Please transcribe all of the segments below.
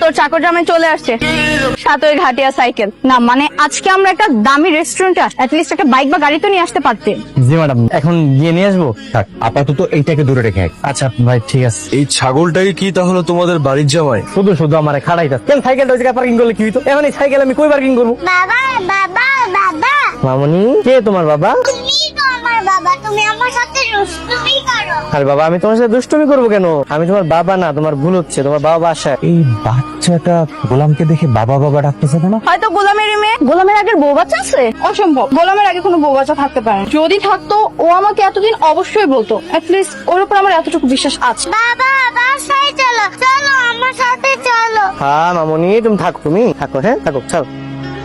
তোর চাকর জামাই চলে আসছে, সাথে ওই ঘাটিয়া সাইকেল। না মানে আজকে আমরা একটা দামি রেস্টুরেন্টে অ্যাটলিস্ট একটা বাইক বা গাড়ি তো নিয়ে আসতে পারতে। জি ম্যাডাম, এখন গিয়ে নিয়ে আসবো। থাক, আপাতত এইটাকে দূরে রেখে আয়। আচ্ছা ভাই, ঠিক আছে। এই ছাগলটাই কি তাহলে তোমাদের বাড়ির জামাই? শুধু শুধু আমার খাড়াইতা কেন? সাইকেলটা ওই জায়গায় পার্কিং করলে কি হইতো? এখন এই সাইকেল আমি কই পার্কিং করবো? বাবা বাবা বাবা, মামনি, কে তোমার বাবা? তুমি তো আমার বাবা, তুমি আমার সাথে দুষ্টুমি করো। আরে বাবা, আমি তোমার সাথে দুষ্টুমি করবো কেন? আমি তোমার বাবা না, তোমার ভুল হচ্ছে, তোমার বাবা বাসায়। এই বাচ্চাটা গোলামকে দেখে বাবা বাবা ডাকতেছে কেন? হয়তো গোলামেরই মেয়ে। গোলামের আগের বউ বাচ্চা আছে? অসম্ভব, গোলামের আগে কোনো বউ বাচ্চা থাকতে পারে না। যদি থাকতো ও আমাকে এতদিন অবশ্যই বলতো। অ্যাটলিস্ট ওর উপর আমার এতটুকু বিশ্বাস আছে। বাবা বাসায় চলো, চলো আমার সাথে চলো। হ্যাঁ মামনি, তুমি থাকো, হ্যাঁ থাকো, চল।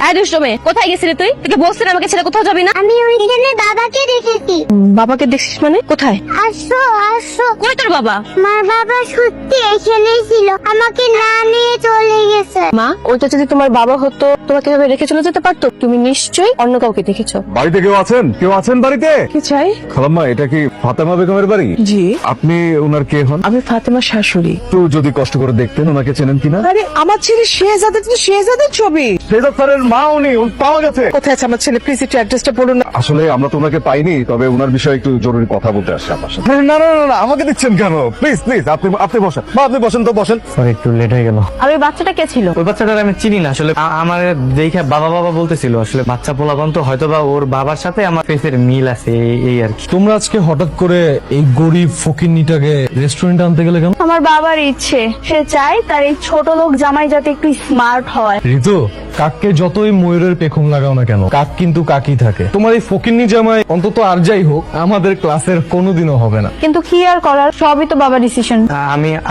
এই দুষ্টু মেয়ে, কোথায় গেছিলি তুই? তোকে বলছিস আমাকে ছেড়ে কোথাও যাবি না। আমি ওইখানে বাবাকে দেখেছি। বাবাকে দেখছিস মানে? কোথায়? আসো আসো। কই তোর বাবা? আমার বাবা সত্যি এখানেই ছিল, আমাকে না নিয়ে চলে গেছে। মা, ওইটা যদি তোমার বাবা হতো তোমাকে এভাবে রেখে চলে যেতে পারতো? তুমি নিশ্চয়ই অন্য কাউকে দেখেছো। বাড়িতে কেউ আছেন বাড়িতে? কি চাই? খালাম্মা, এটা কি ফাতেমা বেগমের বাড়ি? জি, আপনি ওনার কে হন? আমি ফাতেমার শাশুড়ি। একটু যদি কষ্ট করে দেখতেন, ওনাকে চেনেন কিনা? আরে আমার ছেলে শেহজাদের তো শেহজাদের ছবি। শেজাদ স্যারের মা উনি, পাওয়া গেছে। কোথায় আছে আমার ছেলে? প্লিজ একটু অ্যাড্রেসটা বলুন না। আসলে আমরা তো ওনাকে পাইনি, তবে ওনার বিষয়ে একটু জরুরি কথা বলতে আসছি আপনার সাথে। না না না, আমাকে দিচ্ছেন কেন? প্লিজ আপনি বসেন। বা আপনি বসেন তো, বসেন। সরি, একটু লেট হয়ে গেল। আর ওই বাচ্চাটা কে ছিল? ওই বাচ্চাটার আমি চিনি না আসলে। আমার দেখে বাবা বাবা বলতেছিল। আসলে বাচ্চা পোলাপান তো, হয়তো বা ওর বাবার সাথে আমার ফেসের মিল আছে, এই আর কি। তোমরা আজকে হঠাৎ করে এই গরিব ফকিন্নিটাকে রেস্টুরেন্টে আনতে গেলে কেন? আমার বাবার ইচ্ছে, সে চায় তার এই ছোট লোক জামাই যাতে একটু স্মার্ট হয়। ঋতু, কাককে যতই ময়ূরের পেখম লাগাও না কেন, কাক কিন্তু কাকই থাকে। তোমার এই ফকিন্নি জামাই অন্তত আর যাই হোক আমাদের ক্লাসের কোনোদিনও হবে না। কিন্তু কি আর করার, সবই তো বাবার ডিসিশন।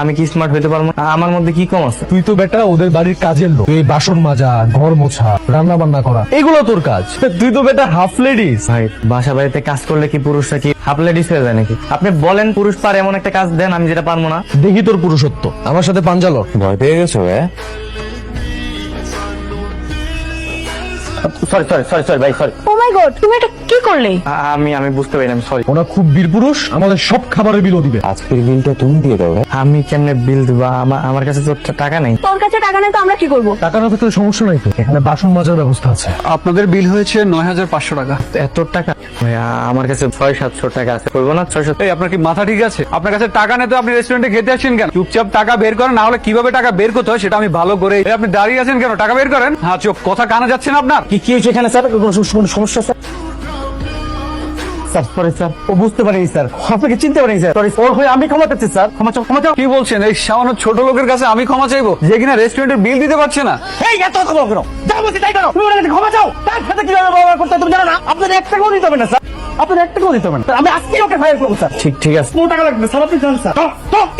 আমি কি স্মার্ট হইতে পারবো না? আমার মধ্যে কি কম আছে? তুই তো বেটা ওদের বাড়ির কাজের লোক। তুই এই বাসন মাজা, ঘর মোছা, রান্না বান্না করা, এগুলো তোর কাজ। তুই তো বেটা হাফ লেডিস। ভাই, বাসা বাড়িতে কাজ করলে কি পুরুষরা কি হাফ লেডিস হয়ে যায় নাকি? আপনি বলেন পুরুষ পারে এমন একটা কাজ দেন আমি যেটা পারবো না। দেখি তোর পুরুষত্ব। আমার সাথে পাঞ্জালর। ভয় পেয়ে গেছো? সরি ভাই, সরি। ও মাই গড, তুমি এটা কি করলে? আমি বুঝতে পারিনি, সরি। ওরা খুব বীর পুরুষ, আমাদের সব খাবারের বিলও দিবে। আজকের বিলটা তুমি দিয়ে দাও। আমি কেমনে বিল দিব? আমার কাছে তো টাকা নেই। তোর কাছে টাকা নেই তো আমরা কি করবো? টাকা না থাকলে সমস্যা নাই তো, এখানে বাসন মাজার ব্যবস্থা আছে। আপনাদের বিল হয়েছে ৯৫০০ টাকা। এত টাকা? ভাই, আমার কাছে ৬০০-৭০০ টাকা আছে। করবো না ৬০০? এই আপনার কি মাথা ঠিক আছে? আপনার কাছে টাকা নেই তো আপনি রেস্টুরেন্টে খেতে আসছেন কেন? চুপচাপ টাকা বের করেন, না হলে কিভাবে টাকা বের করতে হয় সেটা আমি ভালো করে। এই আপনি দাঁড়িয়ে আছেন কেন? টাকা বের করেন। হ্যাঁ চুপ, কথা কানে যাচ্ছে না আপনার? কি হয়েছে এখানে স্যার? কোনো সমস্যা স্যার? সরি স্যার, ও বুঝতে পারিনি স্যার, আপনাকে চিনতে পারিনি স্যার। সরি, ওর হয়ে আমি ক্ষমা চাচ্ছি স্যার। ক্ষমা চাও। কি বলছেন? এই সামান্য ছোট লোকের কাছে আমি ক্ষমা চাইবো, যে কিনা রেস্টুরেন্টের বিল দিতে পারছে না? এই এত কথা বলো কেন? যা বলছি তাই করো। তুমি ওনার কাছে ক্ষমা চাও। তার সাথে কিভাবে ব্যবহার করতে হয় তুমি জানো না? আপনার একটা টাকাও দিতে হবে না স্যার, আপনার একটা টাকাও দিতে হবে না স্যার। আমি আজকে ওকে ফায়ার করবো স্যার। ঠিক আছে, কোনো টাকা লাগবে স্যার, আপনি জানেন স্যার।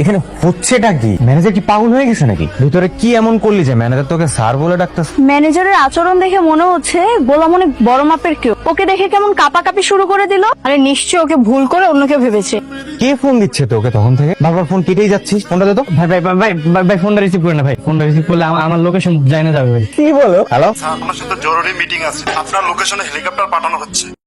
এখানে হচ্ছেটা কি? ম্যানেজার কি পাগল হয়ে গেছে নাকি? ভিতরে কি এমন করলি যে ম্যানেজার তোকে স্যার বলে ডাকতেছে? ম্যানেজারের আচরণ দেখে মনে হচ্ছে গোলাম অনেক বড় মাপের কেউ। ওকে দেখে কেমন কাঁপাকাঁপি শুরু করে দিল। আরে নিশ্চয়ই ওকে ভুল করে অন্য কেউ ভেবেছে। কে ফোন দিচ্ছে তোকে তখন থেকে? বারবার ফোন কেটেই যাচ্ছিস। ফোনটা দে তো। ভাই ফোনটা রিসিভ করে না ভাই। ফোনটা রিসিভ করলে আমার লোকেশন জানা যাবে ভাই। কি বলো? হ্যালো, আপনার সাথে জরুরি মিটিং আছে, আপনার লোকেশনে হেলিকপ্টার পাঠানো হচ্ছে।